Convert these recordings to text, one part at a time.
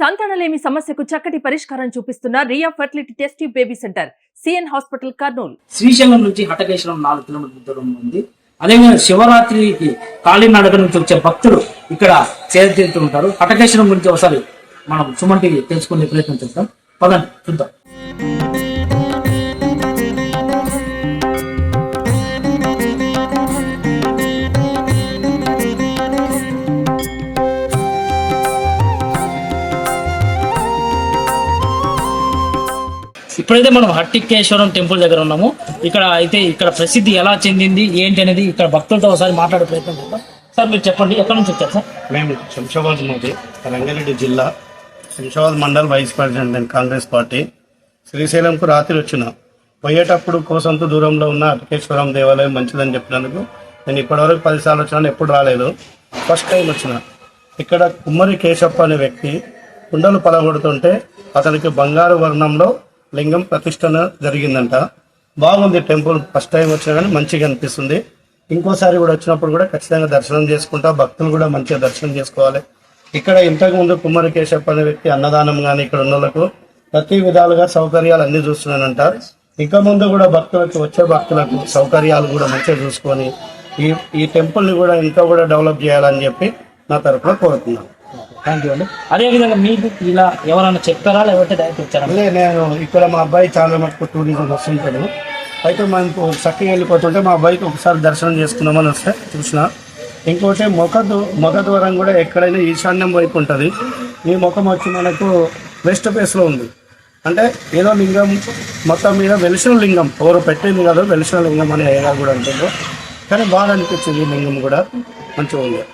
సంతానలేమి సమస్యకు చక్కటి పరిష్కారం చూపిస్తున్న Riya fertility test tube baby centre CN hospital Kurnool. Srisailam నుంచి హటకేశ్వరం 4 కిలోమీటర్ల దూరం ఉంది. అదేవిధంగా శివరాత్రికి కాళీనడక నుంచి వచ్చే భక్తులు ఇక్కడ చేరుతూ ఉంటారు. హటకేశ్వరం గురించి ఒకసారి మనం సుమన్ టీవీ తెలుసుకునే ప్రయత్నం చేస్తాం. పదండి చూద్దాం. ఇప్పుడైతే మనం హట్టికేశ్వరం టెంపుల్ దగ్గర ఉన్నాము. ఇక్కడ ప్రసిద్ధి ఎలా చెందింది ఏంటి అనేది ఇక్కడ భక్తులతో ఒకసారి మాట్లాడే ప్రయత్నం చేద్దాం. సార్ మీరు చెప్పండి, ఎక్కడి నుంచి వచ్చారు సార్? మేము శంషాబాద్ నుండి, రంగారెడ్డి జిల్లా Shamshabad mandal vice president Congress party. శ్రీశైలంకు రాత్రి వచ్చిన పోయేటప్పుడు కోసంత దూరంలో ఉన్న హట్టికేశ్వరం దేవాలయం మంచిదని చెప్పినందుకు నేను ఇప్పటివరకు 10 సార్లు వచ్చినా ఎప్పుడు రాలేదు. ఫస్ట్ టైం వచ్చిన. ఇక్కడ కుమ్మరి కేశప్ప అనే వ్యక్తి కుండలు పలగొడుతుంటే అతనికి బంగారు వర్ణంలో లింగం ప్రతిష్టన జరిగిందంట. బాగుంది టెంపుల్. ఫస్ట్ టైం వచ్చినా కానీ మంచిగా అనిపిస్తుంది. ఇంకోసారి కూడా వచ్చినప్పుడు కూడా ఖచ్చితంగా దర్శనం చేసుకుంటా. భక్తులు కూడా మంచిగా దర్శనం చేసుకోవాలి. ఇక్కడ ఇంతకుముందు కుమ్మరి కేశప్ప అనే వ్యక్తి అన్నదానం కానీ ఇక్కడ ఉన్న వాళ్ళకు ప్రతి విధాలుగా సౌకర్యాలు అన్ని చూస్తున్నానంట. ఇంకా ముందు కూడా వచ్చే భక్తులకు సౌకర్యాలు కూడా మంచిగా చూసుకొని ఈ టెంపుల్ని కూడా ఇంకా కూడా డెవలప్ చేయాలని చెప్పి నా తరఫున కోరుతున్నాను. థ్యాంక్ యూ అండి. అదేవిధంగా మీకు ఇలా ఎవరైనా చెప్తారా లేకపోతే డైరెక్ట్ వచ్చారా? నేను ఇక్కడ మా అబ్బాయి చాలా మటుకు టూరిజం వస్తుంటాడు. అయితే మనకు చక్కగా వెళ్ళిపోతుంటే మా అబ్బాయికి ఒకసారి దర్శనం చేసుకుందామని వస్తే చూసిన. ఇంకోటి ముఖద్వారం కూడా ఎక్కడైనా ఈశాన్యం వైపు ఉంటుంది. ఈ ముఖం వచ్చి మనకు వెస్ట్ ఫేస్లో ఉంది. అంటే ఏదో లింగం మొత్తం మీద వెలిసిన లింగం ఎవరు పెట్టింది కాదు, వెలిసిన లింగం అని ఏదో కూడా అంటుండ్రు. కానీ బాగా అనిపించింది. లింగం కూడా మంచిగా ఉంది.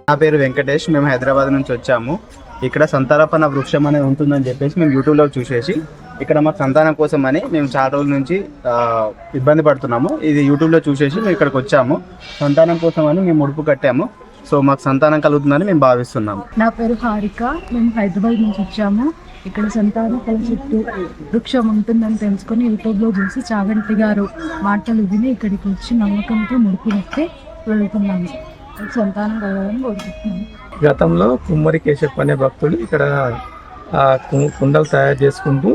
నా పేరు వెంకటేష్. మేము హైదరాబాద్ నుంచి వచ్చాము. ఇక్కడ సంతానపన వృక్షం అనేది ఉంటుందని చెప్పేసి మేము యూట్యూబ్లో చూసేసి ఇక్కడ మాకు సంతానం కోసం అని మేము చాలా రోజుల నుంచి ఇబ్బంది పడుతున్నాము. ఇది యూట్యూబ్లో చూసేసి మేము ఇక్కడికి వచ్చాము. సంతానం కోసం అని మేము ముడుపు కట్టాము. సో మాకు సంతానం కలుగుతుందని మేము భావిస్తున్నాము. నా పేరు హారిక. మేము హైదరాబాద్ నుంచి వచ్చాము. ఇక్కడ సంతాన ఫల చెట్టు వృక్షం ఉంటుందని తెలుసుకొని యూట్యూబ్లో చూసి చాగంటి గారు మాటలు విని ఇక్కడికి వచ్చి నమ్మకంతో ముడుపు కట్టి వెళ్తున్నాము. సంతానం కలగాలని కోరుకుంటున్నాను. గతంలో కుమ్మరి కేశప్ప అనే భక్తుడు ఇక్కడ కుండలు తయారు చేసుకుంటూ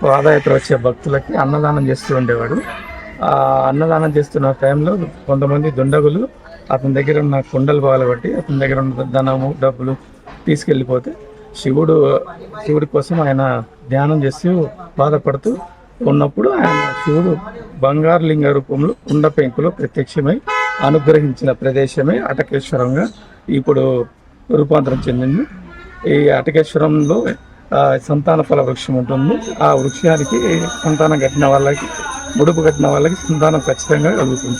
పాదయాత్ర వచ్చే భక్తులకి అన్నదానం చేస్తూ ఉండేవాడు. ఆ అన్నదానం చేస్తున్న టైంలో కొంతమంది దుండగులు అతని దగ్గర ఉన్న కుండలు పగలగొట్టి అతని దగ్గర ఉన్న ధనము డబ్బులు తీసుకెళ్ళిపోతే శివుడి కోసం ఆయన ధ్యానం చేస్తూ బాధపడుతూ ఉన్నప్పుడు ఆయన శివుడు బంగారు లింగ రూపంలో కుండ పెంకులో ప్రత్యక్షమై అనుగ్రహించిన ప్రదేశమే హటకేశ్వరంగా ఇప్పుడు రూపాంతరం చెందింది. ఈ హటకేశ్వరంలో సంతాన ఫల వృక్షం ఉంటుంది. ఆ వృక్షానికి సంతానం కట్టిన వాళ్ళకి ముడుపు కట్టిన వాళ్ళకి సంతానం ఖచ్చితంగా కలుగుతుంది.